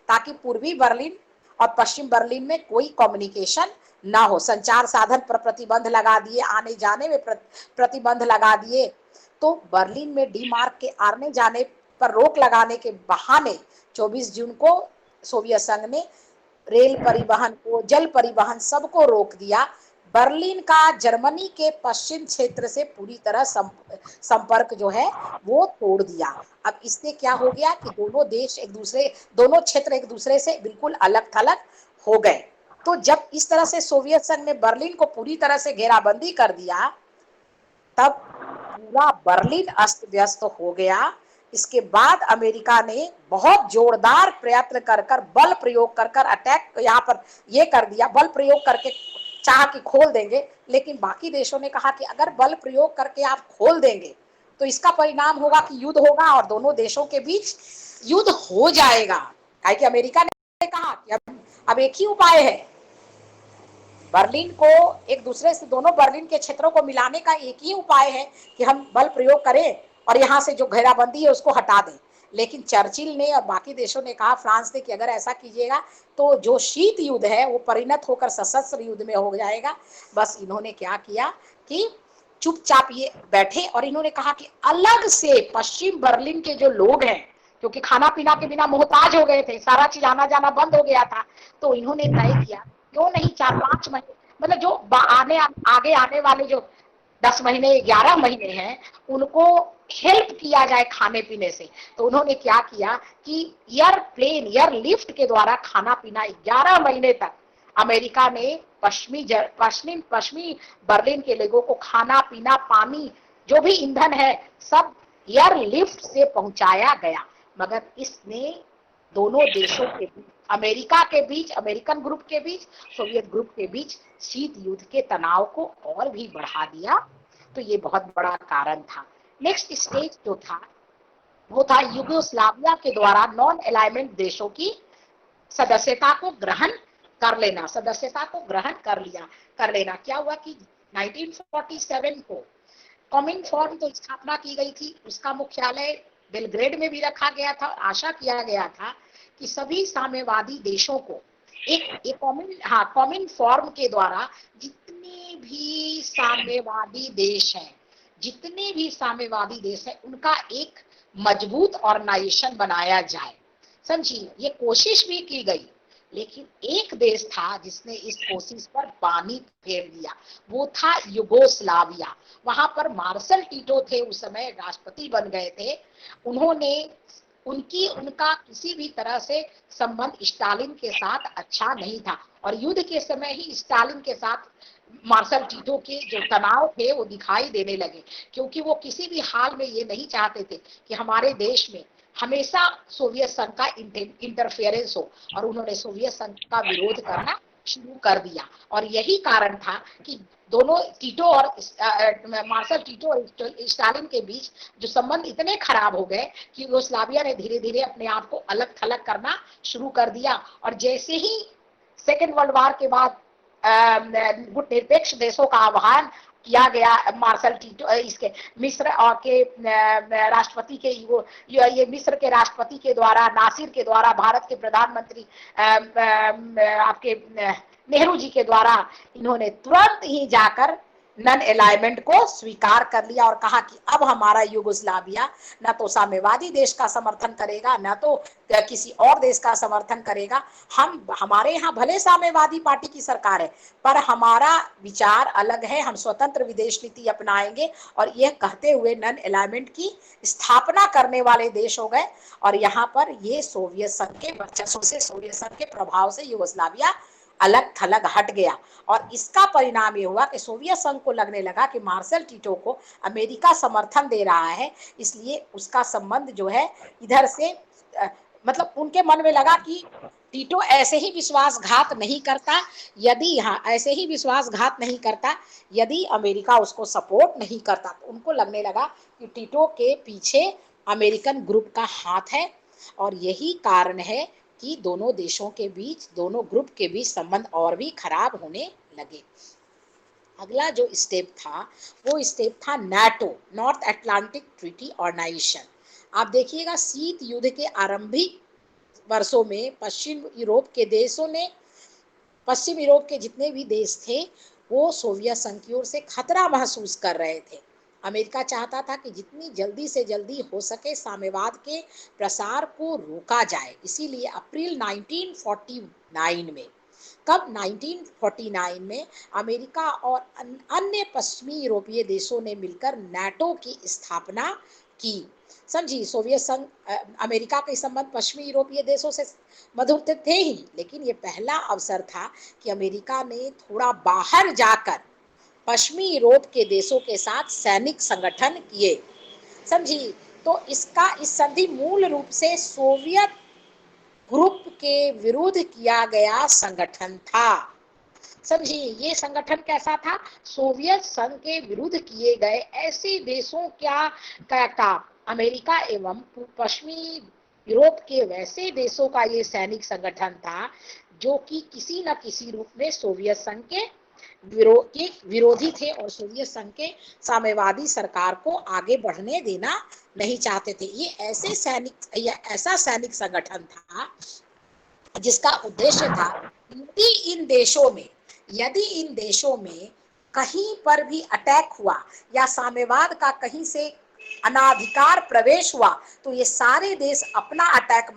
ताकि पूर्वी बर्लिन और पश्चिम बर्लिन में कोई कम्युनिकेशन ना हो। संचार साधन पर प्रतिबंध लगा दिए, आने जाने में प्रतिबंध लगा दिए। तो बर्लिन में डी मार्क के आने जाने पर रोक लगाने के बहाने 24 जून को सोवियत संघ ने रेल परिवहन को, जल परिवहन सबको रोक दिया। बर्लिन का जर्मनी के पश्चिम क्षेत्र से पूरी तरह संपर्क जो है वो तोड़ दिया। अब इससे क्या हो गया कि दोनों क्षेत्र एक दूसरे से बिल्कुल अलग थलग हो गए। तो जब इस तरह से सोवियत संघ ने बर्लिन को पूरी तरह से घेराबंदी कर दिया, तब पूरा बर्लिन अस्त व्यस्त हो गया। इसके बाद अमेरिका ने बहुत जोरदार प्रयत्न कर बल प्रयोग कर अटैक यहाँ पर ये कर दिया, बल प्रयोग करके चाह कि खोल देंगे। लेकिन बाकी देशों ने कहा कि अगर बल प्रयोग करके आप खोल देंगे तो इसका परिणाम होगा कि युद्ध होगा और दोनों देशों के बीच युद्ध हो जाएगा। काहे कि अमेरिका ने कहा कि अब एक ही उपाय है, बर्लिन को एक दूसरे से, दोनों बर्लिन के क्षेत्रों को मिलाने का एक ही उपाय है कि हम बल प्रयोग करें और यहाँ से जो घेराबंदी है उसको हटा दें। लेकिन चर्चिल ने और बाकी देशों ने कहा, फ्रांस ने, कि अगर ऐसा कीजिएगा तो जो शीत युद्ध है वो परिणत होकर सशस्त्र युद्ध में हो जाएगा। बस इन्होंने क्या किया कि चुपचाप ये बैठे और इन्होंने कहा कि अलग से पश्चिम बर्लिन के जो लोग हैं, क्योंकि खाना पीना के बिना मोहताज हो गए थे, सारा चीज आना जाना बंद हो गया था, तो इन्होंने तय किया क्यों नहीं 4-5 महीने, मतलब जो आगे आने वाले जो 10 महीने 11 महीने हैं उनको हेल्प किया जाए खाने पीने से। तो उन्होंने क्या किया कि एयर लिफ्ट के द्वारा खाना पीना 11 महीने तक अमेरिका ने पश्चिमी बर्लिन के लोगों को खाना पीना, पानी, जो भी ईंधन है सब एयर लिफ्ट से पहुंचाया गया। मगर इसने दोनों देशों के बीच, अमेरिका के बीच, अमेरिकन ग्रुप के बीच, सोवियत ग्रुप के बीच शीत युद्ध के तनाव को और भी बढ़ा दिया। तो ये बहुत बड़ा कारण था। नेक्स्ट स्टेज जो था वो था युगोस्लाविया के द्वारा नॉन अलाइनमेंट देशों की सदस्यता को ग्रहण कर लेना, सदस्यता को ग्रहण कर लेना। क्या हुआ कि 1947 को कॉमिनफॉर्म तो स्थापना की गई थी, उसका मुख्यालय बेलग्रेड में भी रखा गया था। आशा किया गया था कि सभी साम्यवादी देशों को एक कॉमन फॉर्म के द्वारा जितने भी साम्यवादी देश हैं उनका एक मजबूत ऑर्गेनाइजेशन बनाया जाए। समझिए, ये कोशिश भी की गई, लेकिन एक देश था जिसने इस कोशिश पर पानी फेर दिया, वो था युगोस्लाविया। वहां पर मार्शल टीटो थे, उस समय राष्ट्रपति बन गए थे। उनका किसी भी तरह से संबंध स्टालिन के साथ अच्छा नहीं था और युद्ध के समय ही स्टालिन के साथ मार्शल टीटो के जो तनाव थे वो दिखाई देने लगे, क्योंकि वो किसी भी हाल में ये नहीं चाहते थे कि हमारे देश में हमेशा सोवियत संघ का इंटरफेरेंस हो, और उन्होंने सोवियत संघ का विरोध करना शुरू कर दिया। और यही कारण था कि दोनों टीटो और मार्शल टीटो और स्टालिन के बीच जो संबंध इतने खराब हो गए कि यूगोस्लाविया ने धीरे धीरे अपने आप को अलग थलग करना शुरू कर दिया। और जैसे ही सेकेंड वर्ल्ड वॉर के बाद गुटनिरपेक्ष देशों का आह्वान किया गया, मार्शल टीटो इसके मिस्र और के राष्ट्रपति के ये मिस्र के राष्ट्रपति के द्वारा, नासिर के द्वारा, भारत के प्रधानमंत्री आपके नेहरू जी के द्वारा इन्होंने तुरंत ही जाकर नन अलाइनमेंट को स्वीकार कर लिया और कहा कि अब हमारा युगोस्लाविया न तो साम्यवादी देश का समर्थन करेगा, न तो किसी और देश का समर्थन करेगा। हमारे यहाँ भले साम्यवादी पार्टी की सरकार है, पर हमारा विचार अलग है, हम स्वतंत्र विदेश नीति अपनाएंगे। और यह कहते हुए नन अलाइनमेंट की स्थापना करने वाले देश हो गए। और यहाँ पर ये सोवियत संघ के वर्चस्व से, सोवियत संघ के प्रभाव से युगोस्लाविया अलग थलग हट गया। और इसका परिणाम ये हुआ कि सोवियत संघ को लगने लगा कि मार्शल टीटो को अमेरिका समर्थन दे रहा है, इसलिए उसका संबंध जो है इधर से मतलब उनके मन में लगा कि टीटो ऐसे ही विश्वासघात नहीं करता, यदि अमेरिका उसको सपोर्ट नहीं करता, तो उनको लगने लगा कि टीटो के पीछे अमेरिकन ग्रुप का हाथ है। और यही कारण है कि दोनों देशों के बीच, दोनों ग्रुप के बीच संबंध और भी खराब होने लगे। अगला जो स्टेप था वो स्टेप था NATO, North Atlantic Treaty Organization. आप देखिएगा, शीत युद्ध के आरंभिक वर्षों में पश्चिम यूरोप के जितने भी देश थे वो सोवियत संघ की ओर से खतरा महसूस कर रहे थे। अमेरिका चाहता था कि जितनी जल्दी से जल्दी हो सके साम्यवाद के प्रसार को रोका जाए। इसीलिए अप्रैल 1949 में 1949 में अमेरिका और अन्य पश्चिमी यूरोपीय देशों ने मिलकर नाटो की स्थापना की। समझिए, सोवियत संघ अमेरिका के संबंध पश्चिमी यूरोपीय देशों से मधुर थे ही, लेकिन ये पहला अवसर था कि अमेरिका ने थोड़ा बाहर जाकर पश्चिमी यूरोप के देशों के साथ सैनिक संगठन किए। समझिए, तो इस संधि मूल रूप से सोवियत ग्रुप के विरुद्ध किया गया संगठन था। समझिए, ये संगठन कैसा था? सोवियत संघ के विरुद्ध किए गए ऐसे देशों का अमेरिका एवं पश्चिमी यूरोप के वैसे देशों का ये सैनिक संगठन था जो कि किसी न किसी रूप में सोवियत संघ के विरोधी थे और सोवियत संघ के साम्यवादी सरकार को आगे बढ़ने देना नहीं चाहते थे। ये ऐसा सैनिक संगठन था जिसका उद्देश्य था यदि इन देशों में कहीं पर भी अटैक हुआ या साम्यवाद का कहीं से अनाधिकार प्रवेश हुआ तो ये सारे देश अपना अटैक